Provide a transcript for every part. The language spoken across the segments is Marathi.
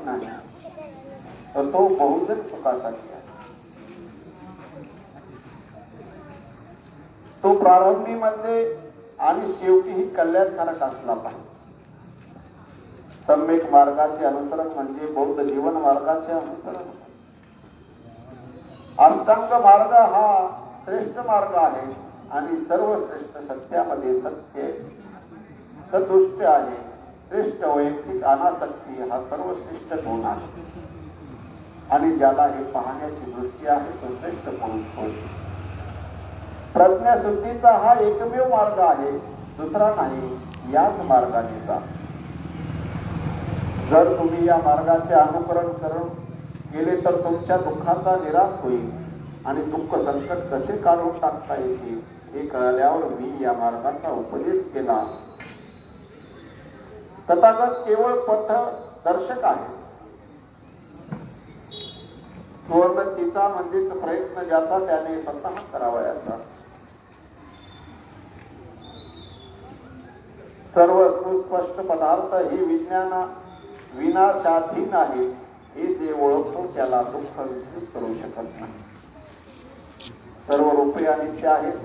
नाही, तर तो बहुजन सुखासाठी आहे. तो प्रारंभी मध्ये आणि शेवटीही कल्याणकारक असला पाहिजे. सम्यक मार्गाचे अनुसरण म्हणजे बौद्ध जीवन मार्गाचे अनुसरण. अष्टांग मार्ग हा श्रेष्ठ मार्ग आहे आणि सर्वश्रेष्ठ सत्यामध्ये सत्य सदुष्ट आहे. श्रेष्ठ वैयक्तिक अनासक्ती हा सर्वश्रेष्ठ गुण आहे आणि ज्याला हे पाहण्याची दृष्टी आहे तो श्रेष्ठ पुरुष होय. प्रज्ञाशुद्धीचा हा एकमेव मार्ग आहे, दुसरा नाही. याच मार्गाने जा. जर तुम्ही या मार्गाचे अनुकरण करून गेले तर तुमच्या दुःखाचा निराश होईल आणि दुःख संकट कसे काढून टाकता येतील हे कळल्यावर मी या मार्गाचा उपदेश केला. तथागत केवळ पथ दर्शक आहे. सुवर्णतीचा म्हणजेच प्रयत्न ज्याचा त्याने स्वतः करावयाचा. सर्व सुस्पष्ट पदार्थ हे विज्ञाना विनाशाधीन आहे. हे जे ओळखतो त्याला दुःख विचलित करू शकत नाही. सर्व रूपे अनित्य आहेत.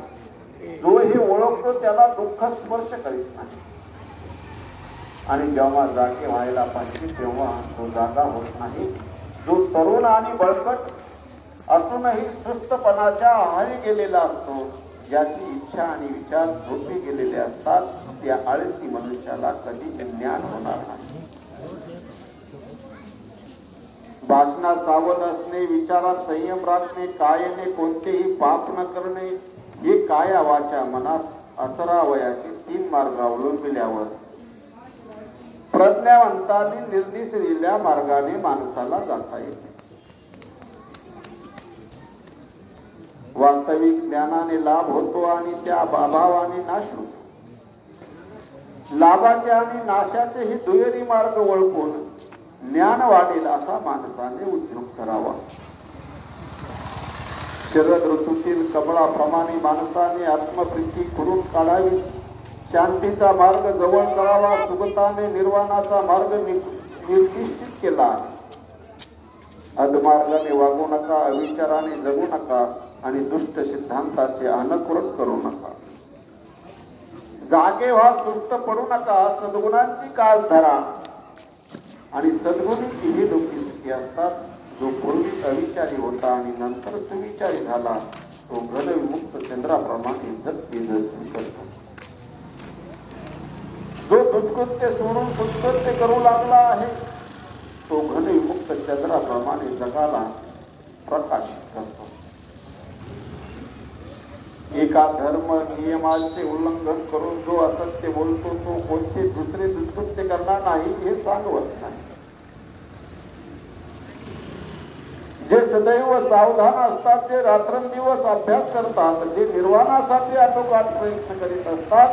जो हे ओळखतो त्याला दुःख स्पर्श करीत नाही. आणि जेव्हा जागे व्हायला पाहिजे तेव्हा तो जागा होत नाही. जो तरुण आणि बळकट असूनही सुस्तपणाच्या आहारी गेलेला असतो, ज्याची इच्छा आणि विचार झोपी गेलेले असतात, त्या आळसी मनुष्याला कधी ज्ञान होणार नाही. भाषणात सावध असणे, विचारात संयम राखणे, कायेने कोणतेही पाप न करणे हे काया वाचा मनात असरावयाचे 3 मार्ग अवलंबिल्यावर प्रज्ञावंतांनी निर्दिष्टलेल्या मार्गाने माणसाला जाता येते. वास्तविक ज्ञानाने लाभ होतो आणि त्या अभावाने नाश होतो. लाभाचे आणि नाशाचे हे दुहेरी मार्ग ओळखून ज्ञान वाढेल असा माणसाने उद्योग करावा. शरद ऋतूतील कमळाप्रमाणे माणसाने आत्मप्रीती करून काढावी. शांतीचा मार्ग जवळ करावा. सुगताने निर्वाणाचा मार्ग निर्दिष्टित केला. अधमार्गाने वागू नका, अविचाराने जगू नका आणि दुष्ट सिद्धांताचे अनुकरण करू नका. जागे व्हा, सुस्त पडू नका. सद्गुणांची कास धरा आणि सद्गुणीची ही लोकी सुखी असतात. जो पूर्वी अविचारी होता आणि नंतर सुविचारी झाला तो घनविमुक्त चंद्राप्रमाणे जगती दर्शन करतो. जो दुष्कृत्य सोडून सुकृत्य करू लागला आहे तो घनविमुक्त चंद्राप्रमाणे जगाला प्रकाशित करतो. एका धर्म नियमांचे उल्लंघन करून जो असत्य बोलतो तो कोणते दुसरे दुष्कृत्य करणार नाही हे सांगवत नाही. जे सदैव सावधान असतात, जे रात्रंदिवस अभ्यास करतात, जे निर्वाणासाठी आटोकाट प्रयत्न करीत असतात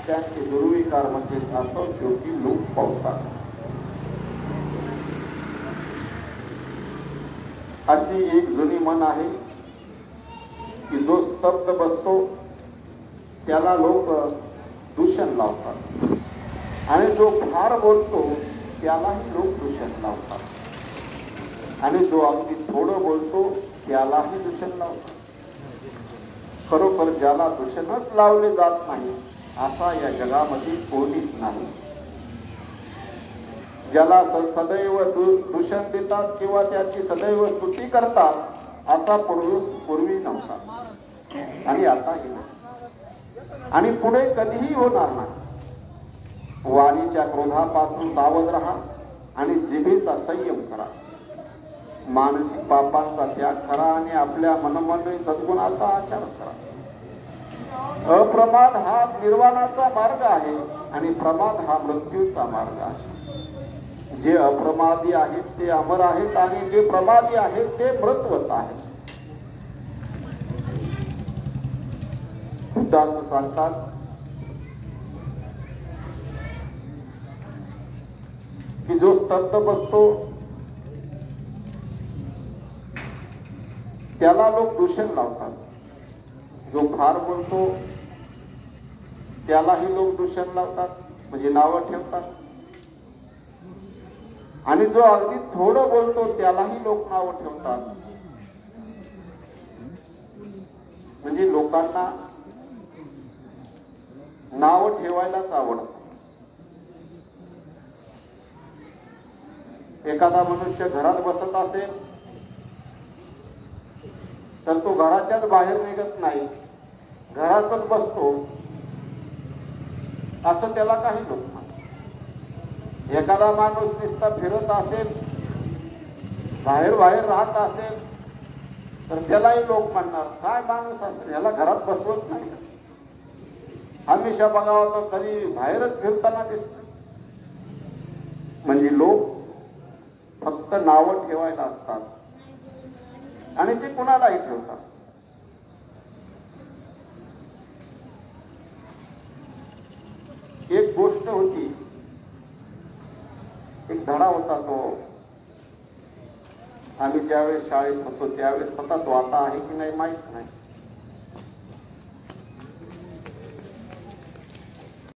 त्यांचे दुर्विकार म्हणजे असं शेवटी लोक पावतात. अशी एक जुनी म्हण आहे की जो स्तब्ध बसतो त्याला लोक दूषण लावतात आणि जो फार बोलतो त्यालाही लोक दूषण लावतात आणि जो अगदी थोडं बोलतो त्यालाही दूषण लावतात. खरोखर ज्याला दूषणच लावले जात नाही असा या जगामध्ये कोणीच नाही. ज्याला सदैव दूषण देतात किंवा त्याची सदैव स्तुती करतात असा पूर्वी नव्हता आणि आताही नाही आणि पुढे कधीही होणार नाही. वाणीच्या क्रोधापासून सावध राहा आणि जिभेचा संयम करा. मानसिक पापांचा त्याग करा आणि आपल्या मनोमनी सद्गुणाचा आचरण करा. अप्रमाद हा निर्वाणाचा मार्ग आहे आणि प्रमाद हा मृत्यूचा मार्ग आहे. जे अप्रमादी आहेत ते अमर आहेत आणि जे प्रमादी आहेत ते मृतवत आहेत. बुद्धांचं सांगतात की जो स्तब्ध बसतो त्याला लोक दूषण लावतात. जो फार बोलतो त्यालाही लोक दूषण लावतात म्हणजे नावं ठेवतात. आणि जो अगदी थोडं बोलतो त्यालाही लोक नाव ठेवतात. म्हणजे लोकांना नाव ठेवायलाच आवडतं. एखादा मनुष्य घरात बसत असेल तर तो घराच्याच बाहेर निघत नाही, घरातच बसतो असं त्याला काही लोक म्हणतात. एखादा माणूस नुसता फिरत असेल, बाहेर बाहेर राहत असेल तर त्यालाही लोक म्हणणार काय माणूस असेल, याला घरात बसवत नाही. हमेशा बघावं तर कधी बाहेरच फिरताना दिसत. म्हणजे लोक फक्त नावं ठेवायला असतात आणि ते कुणालाही ठेवतात. एक गोष्ट होती, एक धडा होता. तो आम्ही ज्यावेळेस शाळेत होतो त्यावेळेस होता, तो आता आहे की नाही माहित नाही.